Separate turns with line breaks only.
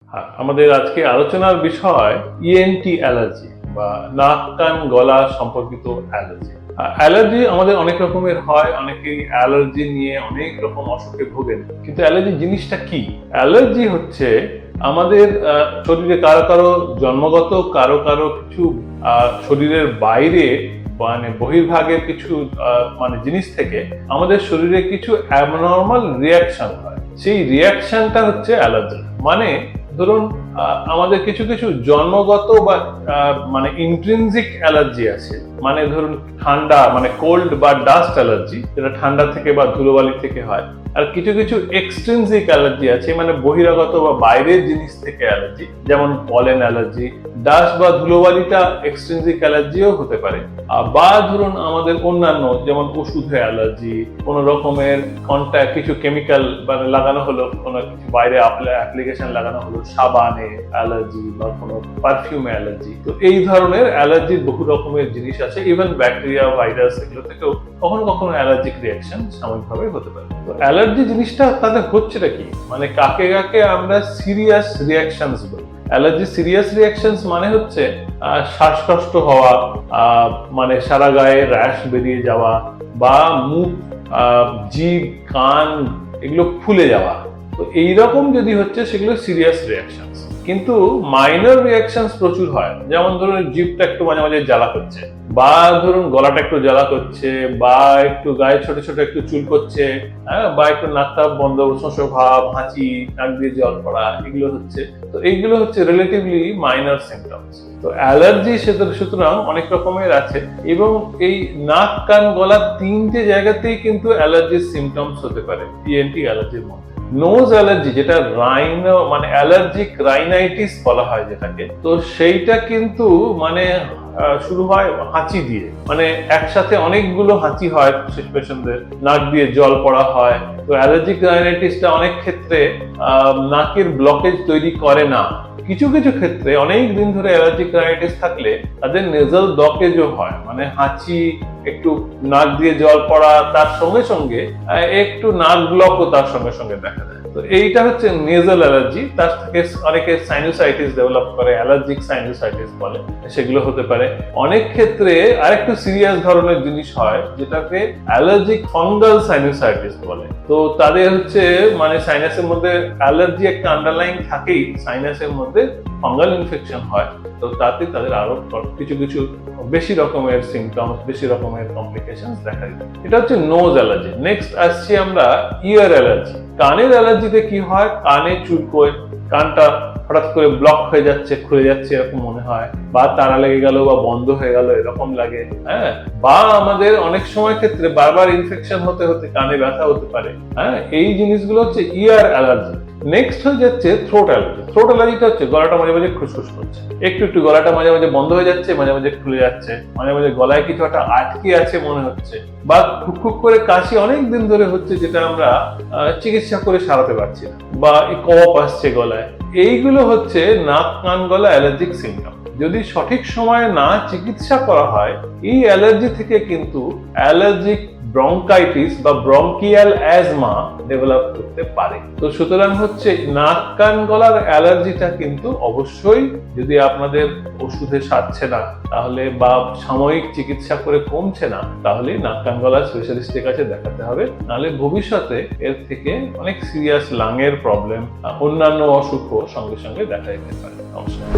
আমাদের আজকে আলোচনার বিষয় ইএনটি অ্যালার্জি বা নাক কান গলা সম্পর্কিত অ্যালার্জি। অ্যালার্জি আমাদের অনেক রকমের হয়, অনেকেই অ্যালার্জি নিয়ে অনেক রকম অসুখে ভোগেন। কিন্তু অ্যালার্জি জিনিসটা কি? অ্যালার্জি হচ্ছে আমাদের শরীরে কারো কারো জন্মগত, কারো কারো কিছু শরীরের বাইরে মানে বহির্ভাগের কিছু জিনিস থেকে আমাদের শরীরে কিছু অ্যাবনর্মাল রিয়াকশন হয়। সেই রিয়াকশনটা হচ্ছে অ্যালার্জি। মানে ধরুন আমাদের কিছু কিছু জন্মগত বা ইন্ট্রিনজিক অ্যালার্জি আছে। মানে ধরুন ঠান্ডা, কোল্ড বা ডাস্ট অ্যালার্জি, যেটা ঠান্ডা থেকে বা ধুলোবালি থেকে হয়। আর কিছু কিছু এক্সট্রিনজিক অ্যালার্জি আছে, মানে বহিরাগত বা বাইরের জিনিস থেকে অ্যালার্জি, যেমন পলেন অ্যালার্জি। ডাস্ট বা ধুলোবালিটা এক্সট্রিনজিক অ্যালার্জিও হতে পারে। বা ধরুন আমাদের অন্যান্য যেমন ওষুধে অ্যালার্জি, কোন রকমের কন্ট্যাক্ট, কিছু কেমিক্যাল লাগানো হলো, কোনো কিছু বাইরে অ্যাপ্লিকেশন লাগানো হলো, সাবানে অ্যালার্জি বা কোনো পারফিউমে অ্যালার্জি। তো এই ধরনের অ্যালার্জির বহু রকমের জিনিস আছে। ইভেন ব্যাকটেরিয়া, ভাইরাস, এগুলো থেকেও কখনো কখনো অ্যালার্জিক রিয়াকশন সাময়িকভাবে হতে পারে। তো অ্যালার্জি জিনিসটা তাদের হচ্ছেটা কি, মানে কাকে কাকে আমরা সিরিয়াস রিয়াকশনস বলি। অ্যালার্জি সিরিয়াস রিয়াকশনস মানে হচ্ছে শ্বাসকষ্ট হওয়া, সারা গায়ে র্যাশ বেরিয়ে যাওয়া, বা মুখ, জিভ, কান এগুলো ফুলে যাওয়া। তো এইরকম যদি হচ্ছে সেগুলো সিরিয়াস রিয়াকশনস। কিন্তু মাইনর রিয়াকশনস প্রচুর হয়, যেমন ধরুন জিভটা একটু মাঝে মাঝে জ্বালা করছে, বা ধরুন গলাটা একটু জ্বালা করছে, বা একটু গায়ে ছোট ছোট একটু চুল করছে, বা একটু নাকটা বন্ধ, শোষো ভাব, হাঁচি, নাক দিয়ে জল পড়া, এগুলো হচ্ছে। তো এইগুলো হচ্ছে রিলেটিভলি মাইনর সিমটমস। তো অ্যালার্জি সুতরাং অনেক রকমের আছে, এবং এই নাক কান গলা তিনটে জায়গাতেই কিন্তু অ্যালার্জির সিমটমস হতে পারে ইএনটি অ্যালার্জির মধ্যে। নোজ অ্যালার্জি, যেটা রাইনো অ্যালার্জিক রাইনাইটিস বলা হয় যেটাকে, তো সেইটা কিন্তু শুরু হয় হাঁচি দিয়ে, একসাথে অনেকগুলো হাঁচি হয় পেশেন্টদের, নাক দিয়ে জল পড়া হয়। তো অ্যালার্জিক রাইনাইটিসটা অনেক ক্ষেত্রে নাকের ব্লকেজ তৈরি করে না। কিছু কিছু ক্ষেত্রে অনেক দিন ধরে অ্যালার্জিক রাইনাইটিস থাকলে তাদের নেজাল ব্লকেজও হয়, হাঁচি, একটু নাক দিয়ে জল পড়া, তার সঙ্গে সঙ্গে একটু নাক ব্লকও তার সঙ্গে সঙ্গে দেখা যায়। তো এইটা হচ্ছে নেজাল অ্যালার্জি। তার থেকে অনেকে সাইনোসাইটিস ডেভেলপ করে, অ্যালার্জিক সাইনোসাইটিস বলে, সেগুলো হতে পারে। অনেক ক্ষেত্রে আরেকটু সিরিয়াস ধরনের জিনিস হয়, যেটাকে অ্যালার্জিক ফাঙ্গাল সাইনোসাইটিস বলে। তো তাদের হচ্ছে সাইনাসের মধ্যে অ্যালার্জি একটা আন্ডারলাইন থাকেই, সাইনাসের মধ্যে ফাঙ্গাল ইনফেকশন হয়। তো তাতে তাদের আরো কিছু কিছু বেশি রকমের সিমটমস, বেশি রকমের কমপ্লিকেশন দেখা যায়। এটা হচ্ছে নোজ অ্যালার্জি। নেক্সট আসছি আমরা ইয়ার অ্যালার্জি। কানের অ্যালার্জিতে কি হয়, কানে চুলকোয়, কানটা হঠাৎ করে ব্লক হয়ে যাচ্ছে, খুলে যাচ্ছে এরকম মনে হয়, বা তারা লেগে গেল বা বন্ধ হয়ে গেল এরকম লাগে। বা আমাদের অনেক সময় ক্ষেত্রে বারবার ইনফেকশন হতে হতে কানে ব্যথা হতে পারে। এই জিনিসগুলো হচ্ছে ইয়ার অ্যালার্জি। নেক্সট হয়ে যাচ্ছে থ্রোট অ্যালার্জি। থ্রোট অ্যালার্জিটা হচ্ছে গলাটা মাঝে মাঝে খুসখুস করছে, একটু একটু গলাটা মাঝে মাঝে বন্ধ হয়ে যাচ্ছে, মাঝে মাঝে খুলে যাচ্ছে, মাঝে মাঝে গলায় কিছু একটা আটকে আছে মনে হচ্ছে, বা খুক করে কাশি অনেক দিন ধরে হচ্ছে, যেটা আমরা চিকিৎসা করে সারাতে পারছি না, বা কফ আসছে গলায়। এইগুলো হচ্ছে নাক কান গলা অ্যালার্জিক সিমটম। যদি সঠিক সময়ে না চিকিৎসা করা হয়, এই অ্যালার্জি থেকে কিন্তু অ্যালার্জিক ব্রঙ্কাইটিস বা ব্রঙ্কিয়াল অ্যাজমা ডেভেলপ করতে পারে। তো সুতরাং হচ্ছে নাক কান গলার অ্যালার্জিটা কিন্তু অবশ্যই, যদি আপনাদের ওষুধে সারছে না তাহলে, বা সাময়িক চিকিৎসা করে কমছে না, তাহলে নাক কান গলার স্পেশালিস্টের কাছে দেখাতে হবে। নাহলে ভবিষ্যতে এর থেকে অনেক সিরিয়াস লাংয়ের প্রবলেম, অন্যান্য অসুখও সঙ্গে সঙ্গে দেখা যেতে পারে। নমস্কার।